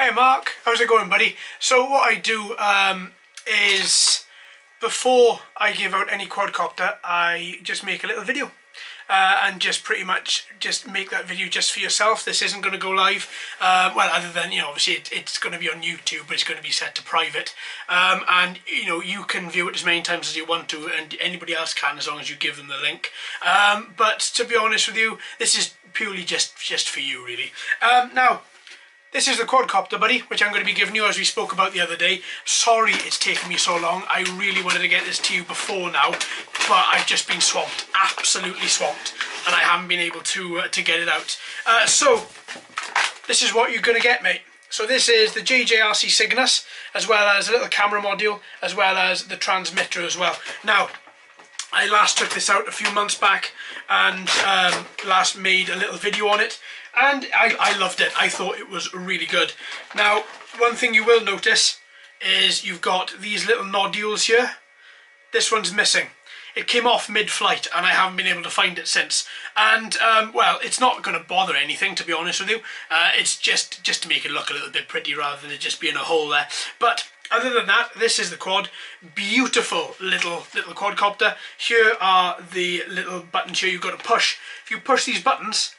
Hey Mark, how's it going, buddy? So what I do is before I give out any quadcopter, I just make a little video and just pretty much just make that video just for yourself. This isn't going to go live, well, other than, you know, obviously it's going to be on YouTube, but it's going to be set to private, and you know, you can view it as many times as you want to, and anybody else can as long as you give them the link. But to be honest with you, this is purely just for you, really. Now, this is the quadcopter, buddy, which I'm going to be giving you, as we spoke about the other day. Sorry it's taken me so long. I really wanted to get this to you before now, but I've just been swamped, absolutely swamped, and I haven't been able to get it out. So this is what you're going to get, mate. So this is the JJRC Cygnus, as well as a little camera module, as well as the transmitter as well. Now, I last took this out a few months back and last made a little video on it, and I loved it. I thought it was really good. Now, one thing you will notice is you've got these little nodules here. This one's missing. It came off mid-flight and I haven't been able to find it since. And, well, it's not going to bother anything, to be honest with you. It's just to make it look a little bit pretty rather than it just being a hole there. But other than that, this is the quad. Beautiful little quadcopter. Here are the little buttons here you've got to push. If you push these buttons,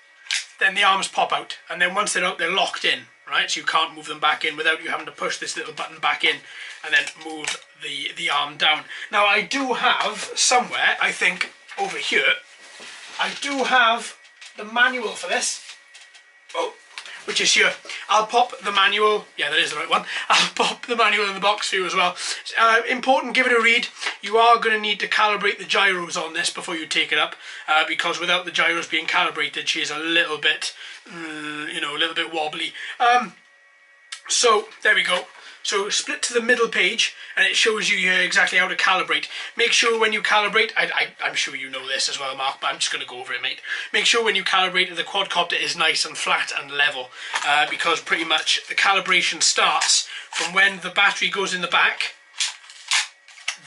then the arms pop out, and then once they're out, they're locked in, right? So you can't move them back in without you having to push this little button back in and then move the arm down. Now, I do have somewhere, I think over here, I do have the manual for this. Oh, which is here. I'll pop the manual, yeah, that is the right one. I'll pop the manual in the box for you as well. Important, give it a read. You are going to need to calibrate the gyros on this before you take it up, because without the gyros being calibrated, she is a little bit, you know, a little bit wobbly. So, there we go. So split to the middle page and it shows you here exactly how to calibrate. Make sure when you calibrate, I'm sure you know this as well, Mark, but I'm just going to go over it, mate. Make sure when you calibrate that the quadcopter is nice and flat and level, because pretty much the calibration starts from when the battery goes in the back.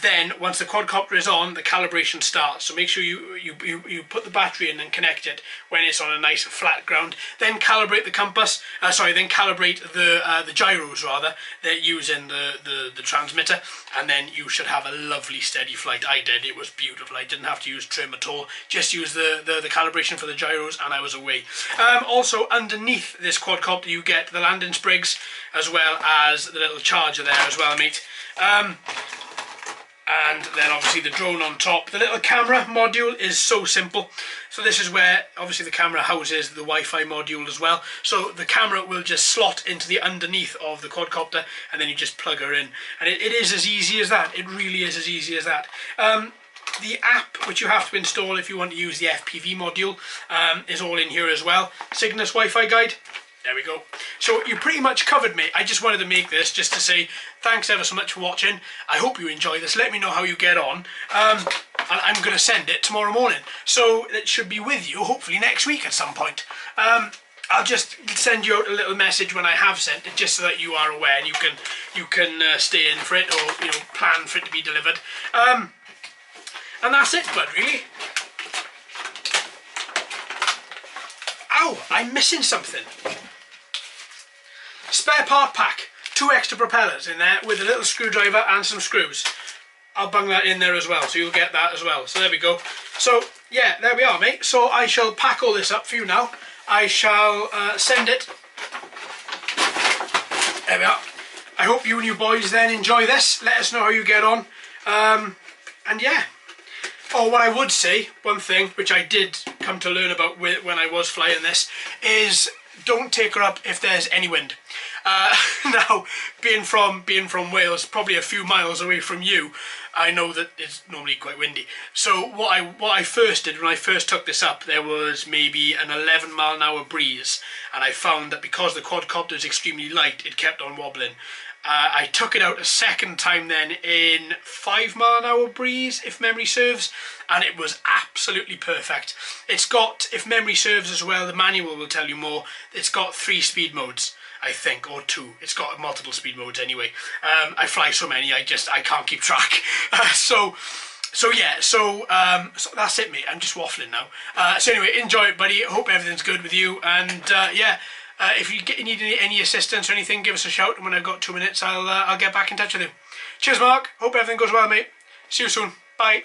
Then, once the quadcopter is on, the calibration starts. So make sure you put the battery in and connect it when it's on a nice flat ground. Then calibrate the compass. Then calibrate the gyros rather. They're using the transmitter, and then you should have a lovely steady flight. I did. It was beautiful. I didn't have to use trim at all. Just use the calibration for the gyros, and I was away. Also, underneath this quadcopter, you get the landing sprigs as well as the little charger there as well, mate. And then obviously the drone on top. The little camera module is so simple. So this is where obviously the camera houses the Wi-Fi module as well. So the camera will just slot into the underneath of the quadcopter, and then you just plug her in. And it is as easy as that. It really is as easy as that. The app which you have to install if you want to use the FPV module is all in here as well. Cygnus Wi-Fi guide. There we go. So you pretty much covered me. I just wanted to make this just to say thanks ever so much for watching. I hope you enjoy this. Let me know how you get on. And I'm going to send it tomorrow morning. So it should be with you hopefully next week at some point. I'll just send you out a little message when I have sent it, just so that you are aware and you can stay in for it, or you know, plan for it to be delivered. And that's it, bud, really. Ow, I'm missing something. Spare part pack, 2 extra propellers in there with a little screwdriver and some screws. I'll bung that in there as well, so you'll get that as well. So there we go. So yeah, there we are, mate. So I shall pack all this up for you now. I shall send it. There we are. I hope you and your boys then enjoy this. Let us know how you get on. And yeah. Oh, what I would say, one thing which I did come to learn about when I was flying this, is don't take her up if there's any wind. Now, being from Wales, probably a few miles away from you, I know that it's normally quite windy. So what I first did when I first took this up, there was maybe an 11-mile-an-hour breeze, and I found that because the quadcopter is extremely light, it kept on wobbling. I took it out a second time then in 5-mile-an-hour breeze, if memory serves, and it was absolutely perfect. It's got, if memory serves as well, the manual will tell you more, it's got 3 speed modes, I think, or 2. It's got multiple speed modes anyway. I fly so many, I can't keep track. So that's it, mate. I'm just waffling now. So anyway, enjoy it, buddy. Hope everything's good with you, and yeah, If you need any assistance or anything, give us a shout, and when I've got 2 minutes, I'll get back in touch with you. Cheers, Mark. Hope everything goes well, mate. See you soon. Bye.